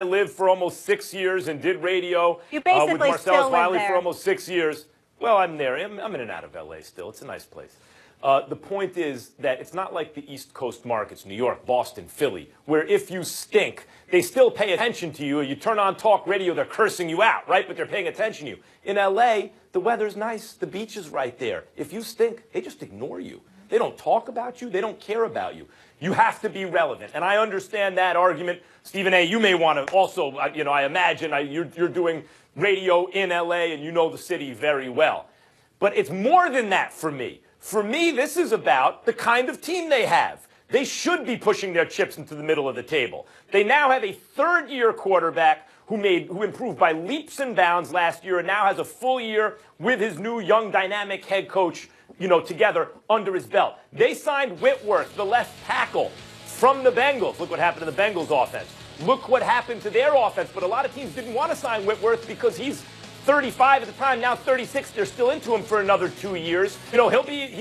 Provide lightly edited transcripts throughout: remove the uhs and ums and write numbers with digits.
I lived for almost 6 years and did radio You basically with Marcellus still live Wiley there. for almost 6 years. Well, I'm there. I'm in and out of L.A. still. It's a nice place. The point is that it's not like the East Coast markets, New York, Boston, Philly, where if you stink, they still pay attention to you. You turn on talk radio, they're cursing you out, right? But they're paying attention to you. In L.A., the weather's nice. The beach is right there. If you stink, they just ignore you. They don't talk about you. They don't care about you. You have to be relevant. And I understand that argument. Stephen A., you may want to also, I imagine you're doing radio in L.A. and you know the city very well. But it's more than that for me. For me, this is about the kind of team they have. They should be pushing their chips into the middle of the table. They now have a third-year quarterback who improved by leaps and bounds last year and now has a full year with his new young dynamic head coach, together under his belt. They signed Whitworth, the left tackle, from the Bengals. Look what happened to the Bengals offense. Look what happened to their offense. But a lot of teams didn't want to sign Whitworth because he's 35 at the time, now 36. They're still into him for another 2 years. He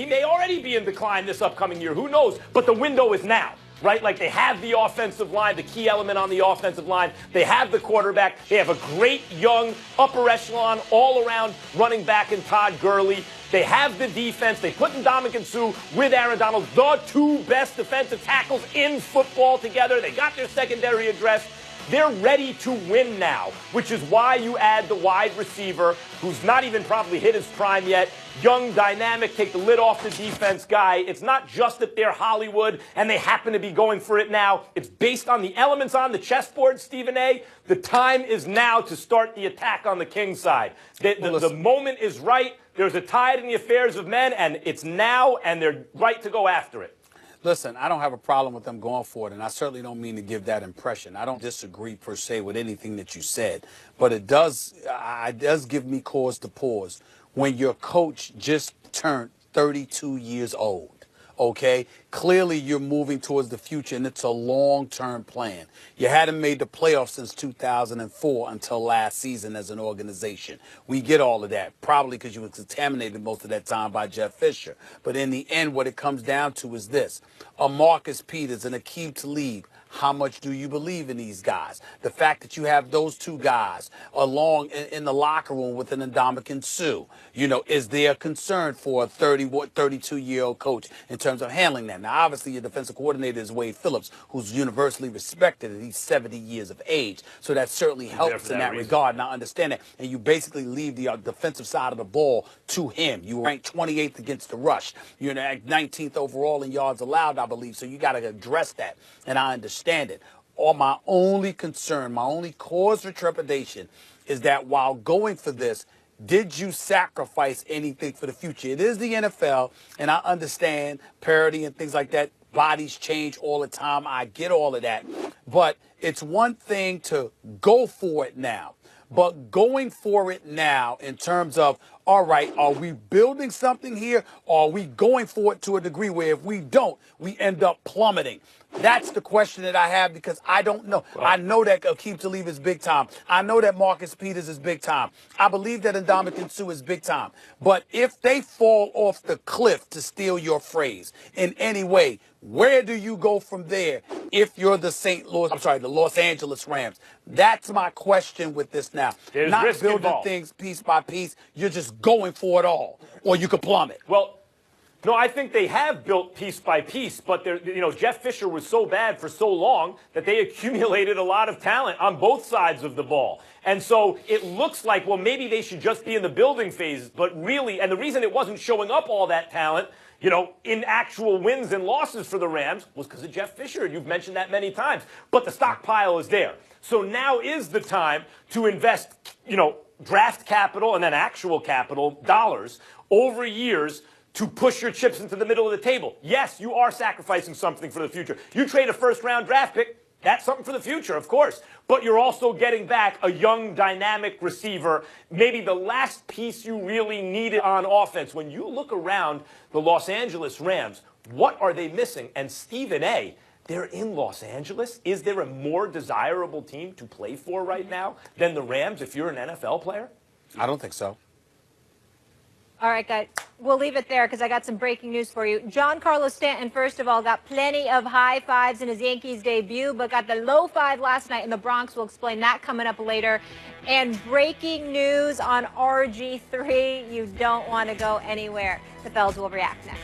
may already be in decline this upcoming year. Who knows? But the window is now. Right? Like they have the offensive line, the key element on the offensive line. They have the quarterback. They have a great young upper echelon all-around running back in Todd Gurley. They have the defense. They put Ndamukong Suh with Aaron Donald, the two best defensive tackles in football together. They got their secondary addressed. They're ready to win now, which is why you add the wide receiver, who's not even probably hit his prime yet. Young, dynamic, take the lid off the defense guy. It's not just that they're Hollywood and they happen to be going for it now. It's based on the elements on the chessboard, Stephen A. The time is now to start the attack on the Kings side. The moment is right. There's a tide in the affairs of men, and it's now, and they're right to go after it. Listen, I don't have a problem with them going for it, and I certainly don't mean to give that impression. I don't disagree per se with anything that you said, but it does give me cause to pause when your coach just turned 32 years old. Okay, clearly you're moving towards the future, and it's a long-term plan. You hadn't made the playoffs since 2004 until last season as an organization. We get all of that, probably because you were contaminated most of that time by Jeff Fisher. But in the end, what it comes down to is this. A Marcus Peters and Aqib Talib, how much do you believe in these guys? The fact that you have those two guys along in the locker room with an Ndamukong Suh, is there a concern for a 32-year-old coach in terms of handling that? Now, obviously, your defensive coordinator is Wade Phillips, who's universally respected, and he's 70 years of age. So that certainly helps in that regard. Now, understand that. And you basically leave the defensive side of the ball to him. You rank 28th against the rush. You're 19th overall in yards allowed, I believe. So you got to address that. And I understand it. Or my only concern, my only cause for trepidation is that while going for this, did you sacrifice anything for the future? It is the NFL, and I understand parity and things like that. Bodies change all the time. I get all of that. But it's one thing to go for it now. But going for it now in terms of, all right, are we building something here, or are we going for it to a degree where if we don't, we end up plummeting? That's the question that I have, because I don't know. I know that Aqib Talib is big time. I know that Marcus Peters is big time. I believe that Ndamukong Suh is big time. But if they fall off the cliff, to steal your phrase, in any way, where do you go from there if you're the the Los Angeles Rams? That's my question with this now. There's not risk building involved. Things piece by piece. You're just going for it all, or you could plummet. Well, no, I think they have built piece by piece, but Jeff Fisher was so bad for so long that they accumulated a lot of talent on both sides of the ball. And so it looks like, well, maybe they should just be in the building phase, but really, and the reason it wasn't showing up all that talent, in actual wins and losses for the Rams was because of Jeff Fisher. You've mentioned that many times. But the stockpile is there. So now is the time to invest, draft capital and then actual capital, dollars, over years to push your chips into the middle of the table. Yes, you are sacrificing something for the future. You trade a first-round draft pick, that's something for the future, of course. But you're also getting back a young, dynamic receiver, maybe the last piece you really needed on offense. When you look around the Los Angeles Rams, what are they missing? And Stephen A., they're in Los Angeles. Is there a more desirable team to play for right now than the Rams if you're an NFL player? I don't think so. All right, guys. We'll leave it there because I got some breaking news for you. Giancarlo Stanton, first of all, got plenty of high fives in his Yankees debut, but got the low five last night in the Bronx. We'll explain that coming up later. And breaking news on RG3. You don't want to go anywhere. The Fells will react next.